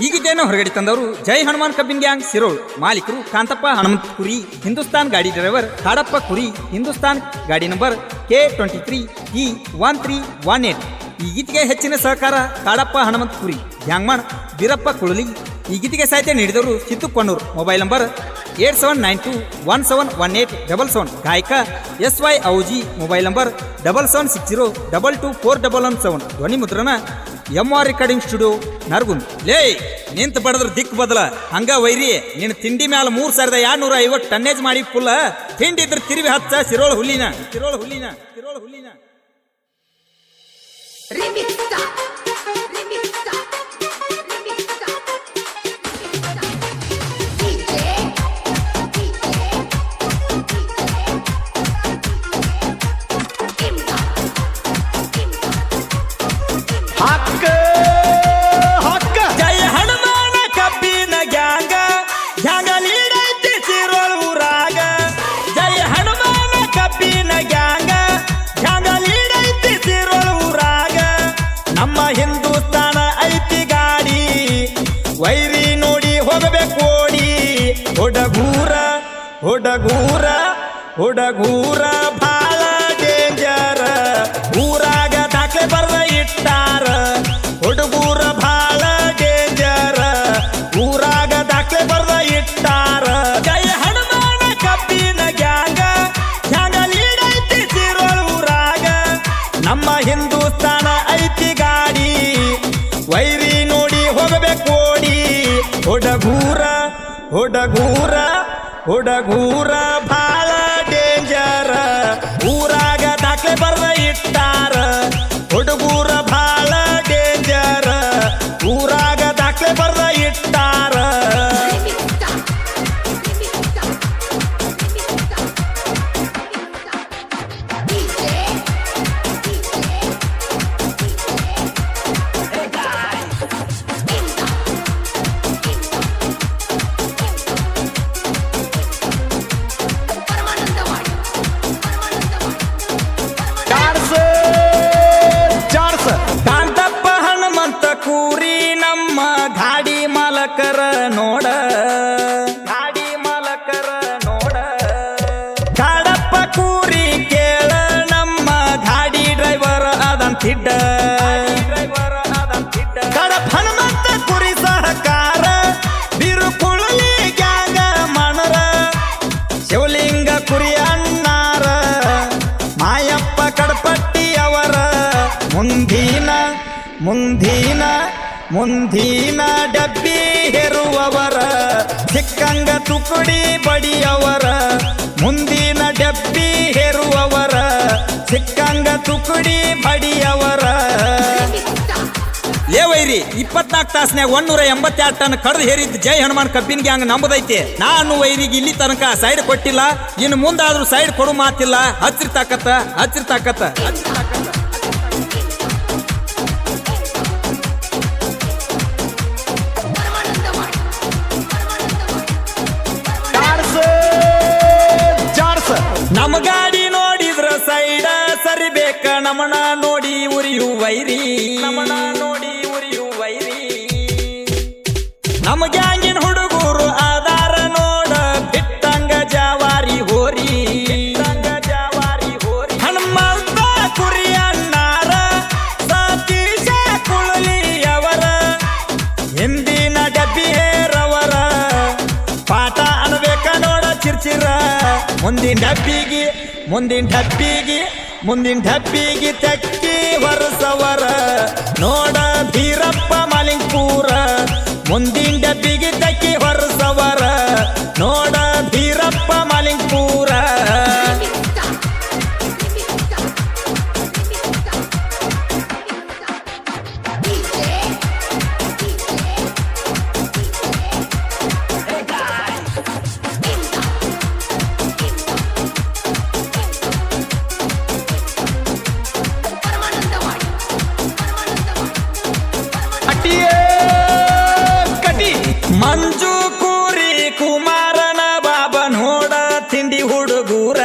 ಈ ಗೀತೆಯನ್ನು ಹೊರಗಡೆ ತಂದವರು ಜೈ ಹನುಮಾನ್ ಕಬ್ಬಿನ್ ಗ್ಯಾಂಗ್ ಸಿರೋಳ್, ಮಾಲೀಕರು ಕಾಂತಪ್ಪ ಹನುಮಂತ ಕುರಿ, ಹಿಂದೂಸ್ತಾನ್ ಗಾಡಿ ಡ್ರೈವರ್ ಕಾಡಪ್ಪ ಕುರಿ, ಹಿಂದೂಸ್ತಾನ್ ಗಾಡಿ ನಂಬರ್ K23E1318. ಈ ಗೀತೆಗೆ ಹೆಚ್ಚಿನ ಸಹಕಾರ ಕಾಡಪ್ಪ ಹನುಮಂತ ಕುರಿ, ಗ್ಯಾಂಗ್ಮನ್ ಬೀರಪ್ಪ ಕುಳಲಿ. ಈ ಗೀತೆಗೆ ಸಾಹಿತ್ಯ ನೀಡಿದವರು ಸಿದ್ದು ಕೊಣ್ಣೂರ್, ಮೊಬೈಲ್ ನಂಬರ್ 8792171877. ಗಾಯಕ SY ಔಜಿ, ಮೊಬೈಲ್ ನಂಬರ್ 7760222417. ಧ್ವನಿ ಮುದ್ರಣ MR ರೆಕಾರ್ಡಿಂಗ್ ಸ್ಟುಡಿಯೋ ನರಗುಂದ್. ಲೇ ನಿಂತ ಬಡದ್ರ ದಿಕ್ ಬದಲ ಹಂಗ ವೈರಿ ನಿನ್ನ ತಿಂಡಿ ಮ್ಯಾಲ 3250 ಟನ್ನೇಜ್ ಮಾಡಿ ಫುಲ್ಲ ತಿಂಡಿ ಇದ್ರ ತಿರುವಿ ಹಚ್ಚ ಸಿರೋಳ ಹುಲ್ಲಿನ. ಜಯ ಹನುಮಾನ ಕಬ್ಬಿನ ಗ್ಯಾಂಗ ಗ್ಯಾಂಗ ಲೀಡೈತಿ ಸಿರೋಳ ಊರಾಗ. ಜಯ ಹನುಮಾನ ಕಬ್ಬಿನ ಗ್ಯಾಂಗ ಗ್ಯಾಂಗ ಲೀಡೈತಿ ಸಿರೋಳ ಊರಾಗ. ನಮ್ಮ ಹಿಂದೂಸ್ತಾನ ಐತಿ ಗಾಡಿ, ವೈರಿ ನೋಡಿ ಹೋಗಬೇಕು ಓಡಿ. ಹುಡಗೂರ ಹುಡಗೂರ ಹುಡಗೂರ ಭಾಳ ಡೇಂಜರ್, ಊರಾಗ ದಾಖಲೆ ಬರ್ದ ಇಟ್ಟಾರ. ಹುಡುಗೂರ ಭಾಳ ಡೇಂಜರ್, ಊರಾಗ ದಾಖಲೆ ಬರ್ದ ಇಟ್ಟಾರ. ಜಯ ಹನುಮಾನ ಕಬ್ಬಿನ ಗ್ಯಾಂಗ ಗ್ಯಾಂಗ ಲೀಡೈತಿ ಸಿರೋಳ ಊರಾಗ. ನಮ್ಮ ಹಿಂದೂಸ್ತಾನ ಐತಿ ಗಾಡಿ, ವೈರಿ ನೋಡಿ ಹೋಗಬೇಕು ಓಡಿ. ಹುಡುಗೂರ ಹುಡುಗೂರ ಹುಡುಗೂರ ಭಾಳ ಡೇಂಜರ್, ಊರಾಗ ದಾಖಲೆ ಬರ್ದ ಇಟ್ಟಾರ. ಹುಡುಗೂರ ಭಾಳ ಡೇಂಜರ್, ಊರಾಗ ದಾಖಲೆ ಬರ್ದ ಇಟ್ಟಾರ. ಕಾಂತಪ್ಪ ಹನುಮಂತ ಕೂರಿ ನಮ್ಮ ಗಾಡಿ ಮಾಲಕರ ನೋಡ, ಗಾಡಿ ಮಾಲಕರ ನೋಡ. ಕಾಡಪ್ಪ ಕೂರಿ ಕೇಳ ನಮ್ಮ ಗಾಡಿ ಡ್ರೈವರ್ ಅದಂತಿಡ್ಡ. ಕಾಡಪ್ಪ ಹನುಮಂತ ಕುರಿ ಸಹಕಾರ ಬಿರುಕುಳಲಿ ಗ್ಯಾಂಗ ಮಣರ. ಶಿವಲಿಂಗ ಕುರಿ ಅಣ್ಣಾರ, ಮಾಯಪ್ಪ ಕಡಪಟ್ಟಿ ಅವರ. ಮುಂದಿನ ಮುಂದಿನ ಮುಂದಿನ ಡಬ್ಬಿ ಹೆರುವವರ, ಸಿಕ್ಕಂಗ ತುಕುಡಿ ಬಡಿಯವರ. ಮುಂದಿನ ಡಬ್ಬಿ ಹೆರುವವರ, ಸಿಕ್ಕಂಗ ತುಕುಡಿ ಬಡಿಯವರ. ಲೇ ವೈರಿ 24 ತಾಸನ್ಯಾಗ 182 ಟನ್ ಕಡ್ದು ಹೇರಿದ್ದು ಜೈ ಹನುಮಾನ್ ಕಬ್ಬಿನ ಗ್ಯಾಂಗ್ ನಂಬದೈತಿ. ನಾನು ವೈರಿಗೆ ಇಲ್ಲಿ ತನಕ ಸೈಡ್ ಕೊಟ್ಟಿಲ್ಲ, ಇನ್ನು ಮುಂದಾದ್ರೂ ಸೈಡ್ ಕೊಡು ಮಾತಿಲ್ಲ. ಹಚ್ಚಿರ ತಾಕತ್ತ ಹಚ್ಚಿರ ತಾಕತ್ತ. ನಮ್ಮ ಗಾಡಿ ನೋಡಿದ್ರ ಸೈಡ ಸರಿಬೇಕ, ನಮನ ನೋಡಿ ಉರಿಯು ವೈರಿ. ನಮನ ನೋಡಿ ಉರಿಯು ವೈರಿ. ನಮ್ಮ ಗ್ಯಾಂಗಿನ ಹುಡುಗರು ಆಧಾರ ನೋಡ ಬಿಟ್ಟಂಗ ಜವಾರಿ ಹೋರಿ. ಹನುಮಂತ ಕುರಿ ಅಣ್ಣಾರ, ಸತೀಶ ಕುಳಲಿ ಅವರ. ಹಿಂದಿನ ಡಬ್ಬಿ ಹೇರವರ, ಪಾಠ ಅನ್ಬೇಕ ನೋಡ ಚಿರ್ಚಿರ. ಮುಂದಿನ ಡಬ್ಬಿಗೆ ಮುಂದಿನ ಡಬ್ಬಿಗೆ ತಕ್ಕಿ ವರ್ಷವರ ನೋಡ ಬೀರಪ್ಪ ಮಾಲಿಂಗ್ಪುರ. ಮುಂದಿನ ಡಬ್ಬಿಗೆ ತಕ್ಕಿ ವರ್ಷವರ ನೋಡ ಬೀರಪ್ಪ ಮಾಲಿಂಗ್ಪುರ. ಮಂಜು ಕೂರಿ ಕುಮಾರನ ಬಾಬ ನೋಡ ತಿಂಡಿ ಹುಡುಗೂರ.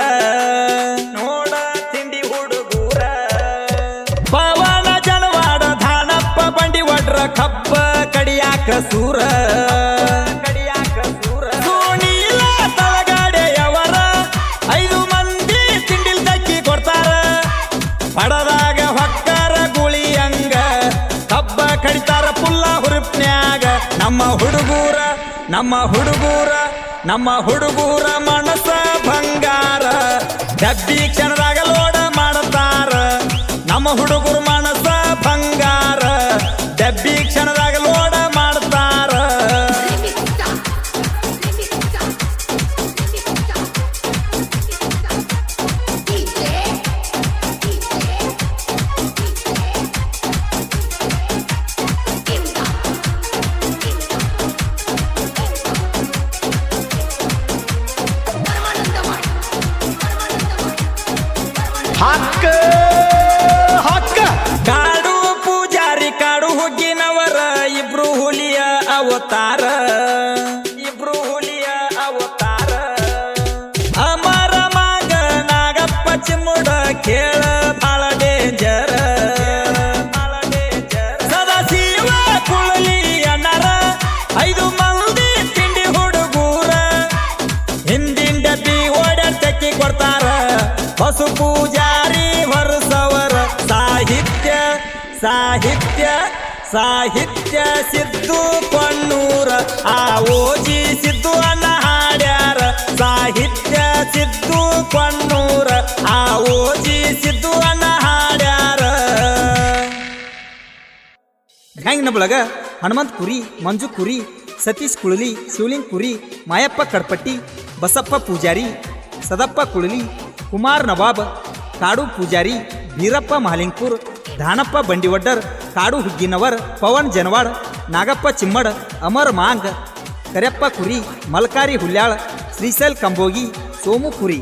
ಕಬ್ಬ ಕಡಿಯಾಕ ಕಡಿಯಾಕ ಸೂರ ಸುನೀಲ ತಳಗಡೆಯವರ 5 ಮಂದಿ ತಿಂಡಿಲ್ ದಕ್ಕಿ ಕೊಡ್ತಾರ ಪಡದಾಗ ಹೊಕ್ಕರ ಗುಳಿಯಂಗ ಕಬ್ಬ ಕಡಿತಾರ ಪುಲ್ಲ ಹುರುಪ್ನ್ಯಾಗ ನಮ್ಮ ಹುಡುಗೂರ ಮನಸ ಬಂಗಾರ ಡಬ್ಬಿ ಕ್ಷಣದಾಗ ಲೋಡ ಮಾಡ್ತಾರ ನಮ್ಮ ಹುಡುಗರು ಮನಸ ಬಂಗಾರ ಡಬ್ಬಿ ಕ್ಷಣದಾಗ ಲೋಡ ಮಾಡ್ತಾರ ಹಕ್ಕ ಹಕ್ಕ ಕಾಡು ಪೂಜಾರಿ ಕಾಡು ಹುಗ್ಗಿನವರ ಇಬ್ರು ಹುಲಿಯ ಅವತಾರ ಅಮರ ಮಗ ನಾಗಪ್ಪ ಚಿಮ್ಮುಡ ಕೇಳ ಬಾಳ ಡೇಂಜರ ಸದಾಶಿವ ಕುಳಲಿ ಅಣ್ಣರ 5 ಮಂದಿ ತಿಂಡಿ ಹುಡುಗೂರ ಹಿಂದಿನ ಡಬ್ಬಿ ಓಡಾಡ್ ತೆಕ್ಕಿ ಕೊಡ್ತಾರ ಬಸು ಪೂಜಾರಿ ಹೊರಸವರ ಸಾಹಿತ್ಯ ಸಿದ್ದು ಕೊಣ್ಣೂರ ಆ ಓಜಿ ಸಿದ್ದು ಅನ್ನ ಹಾಡ್ಯಾರ ಸಾಹಿತ್ಯ ಸಿದ್ದು ಕೊಣ್ಣೂರ ಆ ಓಜಿ ಸಿದ್ದು ಅನ್ನ ಹಾಡ್ಯಾರ ಹ್ಯಾಂಗ್ ನಬಳಗ ಹನುಮಂತ್ ಕುರಿ ಮಂಜು ಕುರಿ ಸತೀಶ್ ಕುಳಲಿ ಶಿವಲಿಂಗ್ ಕುರಿ ಮಾಯಪ್ಪ ಕಡ್ಪಟ್ಟಿ ಬಸಪ್ಪ ಪೂಜಾರಿ ಸದಪ್ಪ ಕುಳಲಿ ಕುಮಾರ್ ನವಾಬ್ ಕಾಡು ಪೂಜಾರಿ ಬೀರಪ್ಪ ಮಹಾಲಿಂಗ್ಪುರ್ ಧಾನಪ್ಪ ಬಂಡಿವಡ್ಡರ್ ಕಾಡು ಹುಗ್ಗಿನವರ್ ಪವನ್ ಜನವಾಡ್ ನಾಗಪ್ಪ ಚಿಮ್ಮಡ್ ಅಮರ್ ಮಾಂಗ್ ಕರೆಯಪ್ಪ ಕುರಿ ಮಲ್ಕಾರಿ ಹುಲ್ಯಾಳ್ ಶ್ರೀಶೈಲ್ ಕಂಬೋಗಿ ಸೋಮು ಕುರಿ